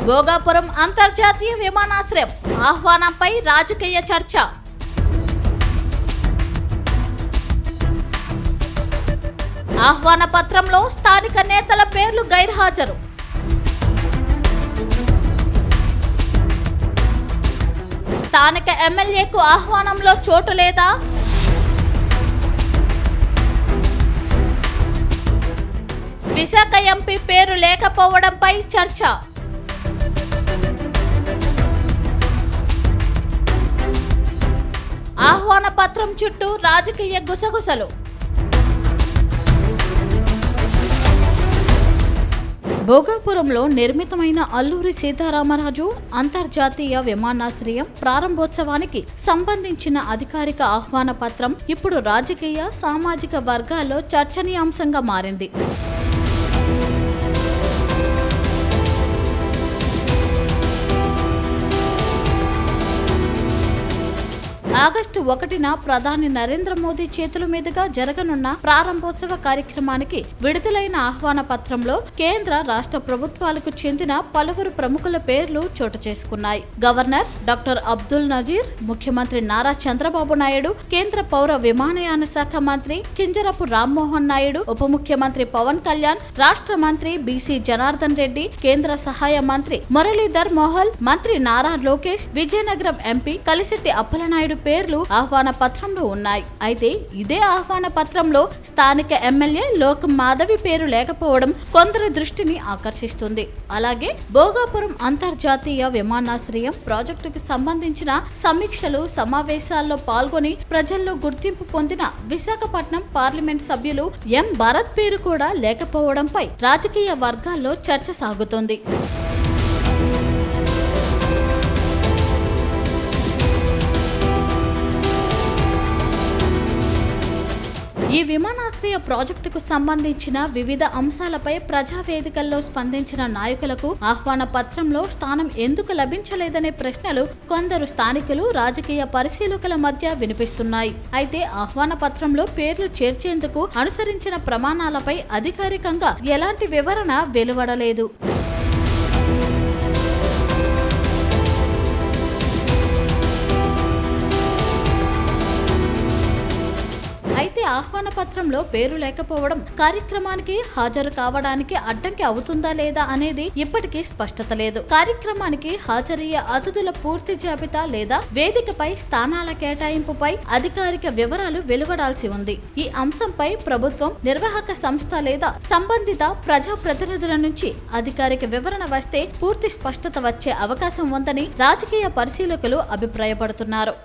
భోగాపురం అంతర్జాతీయ విమానాశ్రయం ఆహ్వానంపై రాజకీయ చర్చ. ఆహ్వాన పత్రంలో స్థానిక నేతల పేర్లు గైర్హాజరు. స్థానిక ఎమ్మెల్యేకు ఆహ్వానంలో చోటు లేదా? విశాఖ ఎంపీ పేరు లేకపోవడంపై చర్చ. ఆహ్వాన పత్రం చుట్టూ రాజకీయ గుసగుసలు. భోగాపురంలో నిర్మితమైన అల్లూరి సీతారామరాజు అంతర్జాతీయ విమానాశ్రయం ప్రారంభోత్సవానికి సంబంధించిన అధికారిక ఆహ్వాన పత్రం ఇప్పుడు రాజకీయ, సామాజిక వర్గాల్లో చర్చనీయాంశంగా మారింది. ఆగస్టు 1న ప్రధాని నరేంద్ర మోదీ చేతుల మీదుగా జరగనున్న ప్రారంభోత్సవ కార్యక్రమానికి విడుదలైన ఆహ్వాన పత్రంలో కేంద్ర, రాష్ట్ర ప్రభుత్వాలకు చెందిన పలువురు ప్రముఖుల పేర్లు చోటు చేసుకున్నాయి. గవర్నర్ డాక్టర్ అబ్దుల్ నజీర్, ముఖ్యమంత్రి నారా చంద్రబాబు నాయుడు, కేంద్ర పౌర విమానయాన శాఖ మంత్రి కింజరపు రామ్మోహన్ నాయుడు, ఉప ముఖ్యమంత్రి పవన్ కళ్యాణ్, రాష్ట్ర మంత్రి బీసీ జనార్దన్ రెడ్డి, కేంద్ర సహాయ మంత్రి మురళీధర్ మోహల్, మంత్రి నారా లోకేష్, విజయనగరం ఎంపీ కలిశెట్టి అప్పలనాయుడు పేర్లు ఆహ్వాన పత్రంలో ఉన్నాయి. అయితే ఇదే ఆహ్వాన పత్రంలో స్థానిక ఎమ్మెల్యే లోక్ మాధవి పేరు లేకపోవడం కొందరి దృష్టిని ఆకర్షిస్తుంది. అలాగే భోగాపురం అంతర్జాతీయ విమానాశ్రయం ప్రాజెక్టుకు సంబంధించిన సమీక్షలు, సమావేశాల్లో పాల్గొని ప్రజల్లో గుర్తింపు పొందిన విశాఖపట్నం పార్లమెంట్ సభ్యులు ఎం భరత్ పేరు కూడా లేకపోవడంపై రాజకీయ వర్గాల్లో చర్చ సాగుతోంది. ఈ విమానాశ్రయ ప్రాజెక్టుకు సంబంధించిన వివిధ అంశాలపై ప్రజావేదికల్లో స్పందించిన నాయకులకు ఆహ్వాన పత్రంలో స్థానం ఎందుకు లభించలేదనే ప్రశ్నలు కొందరు స్థానికులు, రాజకీయ పరిశీలకుల మధ్య వినిపిస్తున్నాయి. అయితే ఆహ్వాన పత్రంలో పేర్లు చేర్చేందుకు అనుసరించిన ప్రమాణాలపై అధికారికంగా ఎలాంటి వివరణ వెలువడలేదు. అయితే ఆహ్వాన పత్రంలో పేరు లేకపోవడం కార్యక్రమానికి హాజరు కావడానికి అడ్డంకి అవుతుందా లేదా అనేది ఇప్పటికీ స్పష్టత లేదు. కార్యక్రమానికి హాజరయ్యే అతిథుల పూర్తి జాబితా లేదా వేదికపై స్థానాల కేటాయింపుపై అధికారిక వివరాలు వెలువడాల్సి ఉంది. ఈ అంశంపై ప్రభుత్వం, నిర్వాహక సంస్థ లేదా సంబంధిత ప్రజాప్రతినిధుల నుంచి అధికారిక వివరణ వస్తే పూర్తి స్పష్టత వచ్చే అవకాశం ఉందని రాజకీయ పరిశీలకులు అభిప్రాయపడుతున్నారు.